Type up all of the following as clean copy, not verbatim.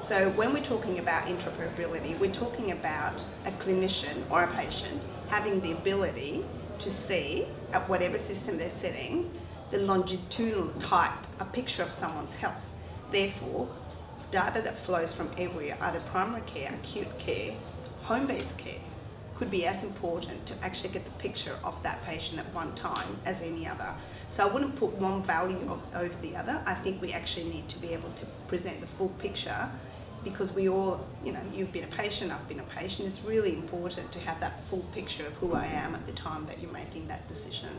So when we're talking about interoperability, we're talking about a clinician or a patient having the ability to see, at whatever system they're setting, the longitudinal type, a picture of someone's health. Therefore, data that flows from everywhere, either primary care, acute care, home-based care, could be as important to actually get the picture of that patient at one time as any other. So I wouldn't put one value over the other. I think we actually need to be able to present the full picture, because we all, you've been a patient, I've been a patient. It's really important to have that full picture of who I am at the time that you're making that decision.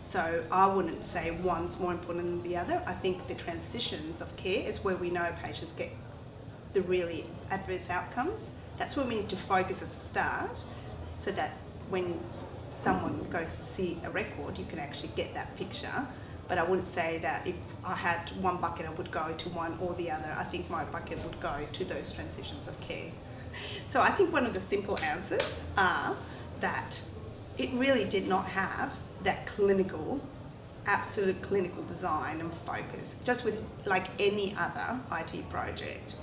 So I wouldn't say one's more important than the other. I think the transitions of care is where we know patients get the really adverse outcomes. That's where we need to focus as a start, so that when someone goes to see a record, you can actually get that picture. But I wouldn't say that if I had one bucket, I would go to one or the other. I think my bucket would go to those transitions of care. So I think one of the simple answers are that it really did not have that absolute clinical design and focus. Just with like any other IT project,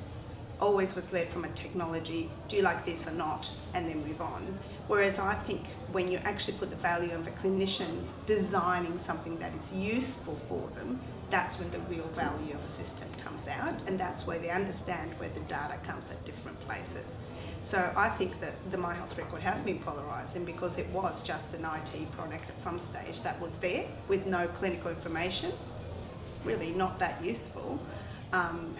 always was led from a technology, do you like this or not, and then move on. Whereas I think when you actually put the value of a clinician designing something that is useful for them, that's when the real value of a system comes out, and that's where they understand where the data comes at different places. So I think that the My Health Record has been polarising, because it was just an IT product at some stage that was there with no clinical information, really not that useful.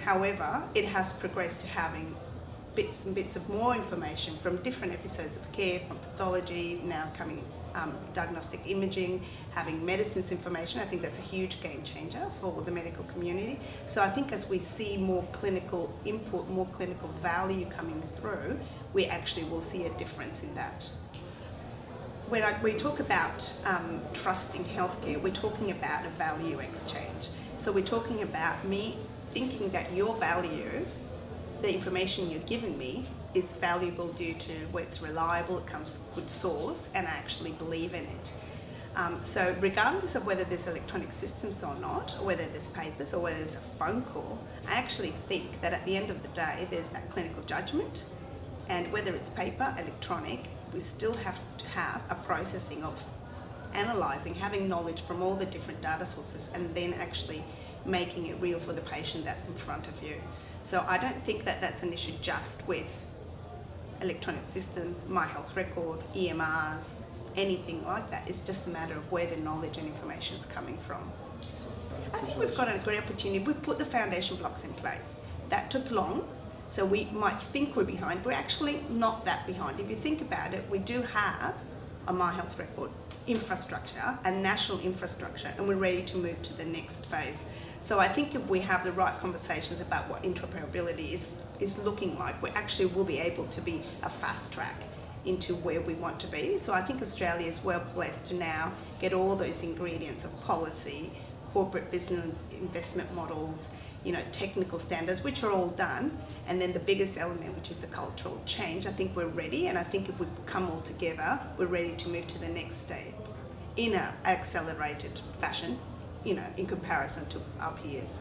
However, it has progressed to having bits and bits of more information from different episodes of care, from pathology, now coming diagnostic imaging, having medicines information. I think that's a huge game changer for the medical community. So I think as we see more clinical input, more clinical value coming through, we actually will see a difference in that. When we talk about trust in healthcare, we're talking about a value exchange. So we're talking about me thinking that your value, the information you're giving me, is valuable due to where it's reliable, it comes from a good source, and I actually believe in it. So regardless of whether there's electronic systems or not, or whether there's papers or whether there's a phone call, I actually think that at the end of the day, there's that clinical judgment, and whether it's paper, electronic, we still have to have a processing of analysing, having knowledge from all the different data sources, and then actually making it real for the patient that's in front of you. So I don't think that that's an issue just with electronic systems, My Health Record, EMRs, anything like that. It's just a matter of where the knowledge and information is coming from. I think we've got a great opportunity. We've put the foundation blocks in place. That took long, so we might think we're behind. We're actually not that behind. If you think about it, we do have a My Health Record infrastructure, a national infrastructure, and we're ready to move to the next phase. So I think if we have the right conversations about what interoperability is looking like, we actually will be able to be a fast track into where we want to be. So I think Australia is well placed to now get all those ingredients of policy, corporate business investment models, technical standards, which are all done. And then the biggest element, which is the cultural change, I think we're ready. And I think if we come all together, we're ready to move to the next step in an accelerated fashion, in comparison to our peers.